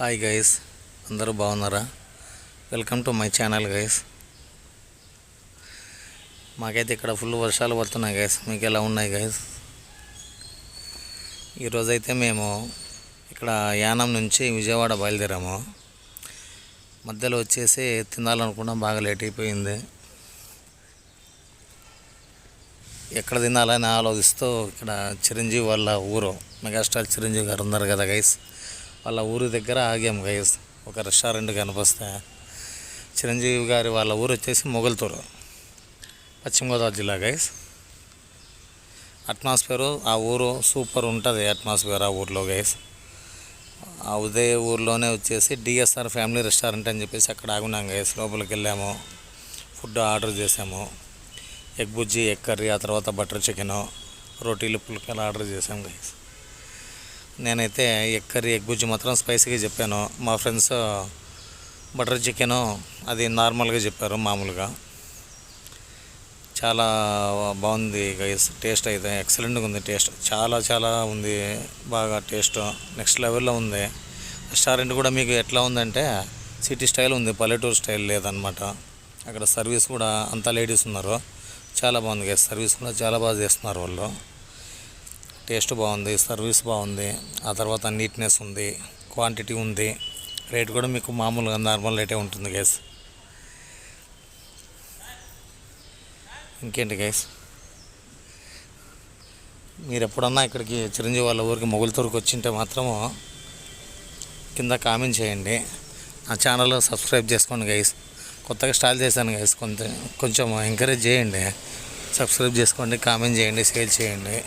Hi guys, అందరూ బాగున్నారా? Welcome to my channel guys. మాకైతే ఇక్కడ ఫుల్ వర్షాలు పడుతున్నాయి గైస్. మీకు ఎలా ఉన్నాయి గైస్? ఈరోజైతే మేము ఇక్కడ యానం నుంచి విజయవాడ బయలుదేరాము. మధ్యలో వచ్చేసి తినాలనుకున్నాం, బాగా లేట్ అయిపోయింది. ఎక్కడ తినాలని ఆలోచిస్తూ ఇక్కడ చిరంజీవి వాళ్ళ ఊరు, మెగాస్టార్ చిరంజీవి గారు ఉన్నారు కదా గైస్, వాళ్ళ ఊరు దగ్గర ఆగాము గైస్. ఒక రెస్టారెంట్ కనిపిస్తే చిరంజీవి గారి వాళ్ళ ఊరు వచ్చేసి మొగల్తూరు, పశ్చిమ గోదావరి జిల్లా గైస్. అట్మాస్ఫియరు ఆ ఊరు సూపర్ ఉంటుంది. అట్మాస్ఫియర్ ఆ ఊర్లో గైస్. అదే ఊర్లోనే వచ్చేసి డిఎస్ఆర్ ఫ్యామిలీ రెస్టారెంట్ అని చెప్పేసి అక్కడ ఆగున్నాం గైస్. లోపలికి వెళ్ళాము, ఫుడ్ ఆర్డర్ చేసాము. ఎగ్ బుజ్జి, ఎగ్ కర్రీ, ఆ తర్వాత బటర్ చికెను, రోటీలు, పుల్కాలు ఆర్డర్ చేసాము గైస్. నేనైతే ఎగ్ కర్రీ, ఎగ్ బుజ్జి మాత్రం స్పైసీగా చెప్పాను. మా ఫ్రెండ్స్ బటర్ చికెను అది నార్మల్గా చెప్పారు, మామూలుగా. చాలా బాగుంది గైస్. టేస్ట్ అయితే ఎక్సలెంట్గా ఉంది. టేస్ట్ చాలా ఉంది, బాగా టేస్ట్ నెక్స్ట్ లెవెల్లో ఉంది. రెస్టారెంట్ కూడా మీకు ఎట్లా ఉందంటే సిటీ స్టైల్ ఉంది, పల్లెటూరు స్టైల్ లేదనమాట. అక్కడ సర్వీస్ కూడా అంతా లేడీస్ ఉన్నారు. చాలా బాగుంది గైస్. సర్వీస్ కూడా చాలా బాగా చేస్తున్నారు వాళ్ళు. టేస్ట్ బాగుంది, సర్వీస్ బాగుంది, ఆ తర్వాత నీట్నెస్ ఉంది, క్వాంటిటీ ఉంది. రేట్ కూడా మీకు మామూలుగా నార్మల్ రేటే ఉంటుంది గైస్. ఇంకేంటి గైస్, మీరు ఎప్పుడన్నా ఇక్కడికి చిరంజీవి వాళ్ళ ఊరికి మొగల్తూరుకి వచ్చింటే మాత్రము కింద కామెంట్ చేయండి. నా ఛానల్ సబ్స్క్రైబ్ చేసుకోండి గైస్. కొత్తగా స్టార్ట్ చేశాను గైస్, కొంచెం ఎంకరేజ్ చేయండి. సబ్స్క్రైబ్ చేసుకోండి, కామెంట్ చేయండి, షేర్ చేయండి.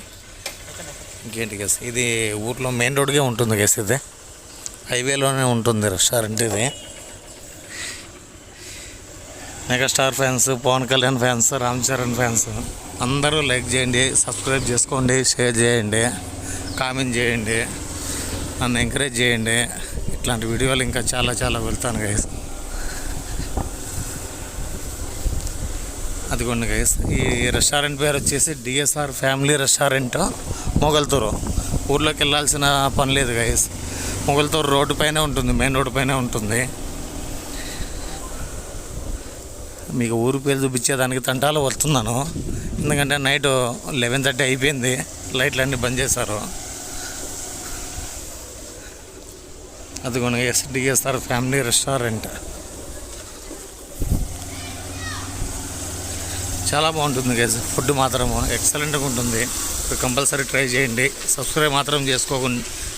ఇంకేంటి గైస్, ఇది ఊర్లో మెయిన్ రోడ్గా ఉంటుంది గైస్. ఇది హైవేలోనే ఉంటుంది రెస్టారెంట్. ఇది megastar fans, Pawan Kalyan fans, Ram Charan fans అందరూ లైక్ చేయండి, సబ్స్క్రైబ్ చేసుకోండి, షేర్ చేయండి, కామెంట్ చేయండి, నన్ను ఎంకరేజ్ చేయండి. ఇట్లాంటి వీడియోలు ఇంకా చాలా వెళ్తాను గైస్. అదిగోండి గైస్, ఈ రెస్టారెంట్ పేరు వచ్చేసి డిఎస్ఆర్ ఫ్యామిలీ రెస్టారెంట్, మొగల్తూరు. ఊర్లోకి వెళ్ళాల్సిన పని లేదు గైస్. మొగల్తూరు రోడ్డు పైనే ఉంటుంది, మెయిన్ రోడ్డు పైనే ఉంటుంది. మీకు ఊరు పేరు చూపించేదానికి తంటాలు వస్తున్నాను, ఎందుకంటే నైట్ 11:30 అయిపోయింది, లైట్లన్నీ బంద్ చేశారు. అదిగోండి గైస్, డిఎస్ఆర్ ఫ్యామిలీ రెస్టారెంట్ చాలా బాగుంటుంది గైస్. ఫుడ్ మాత్రం ఎక్సలెంట్గా ఉంటుంది. కంపల్సరీ ట్రై చేయండి. సబ్స్క్రైబ్ మాత్రం చేసుకోకుండా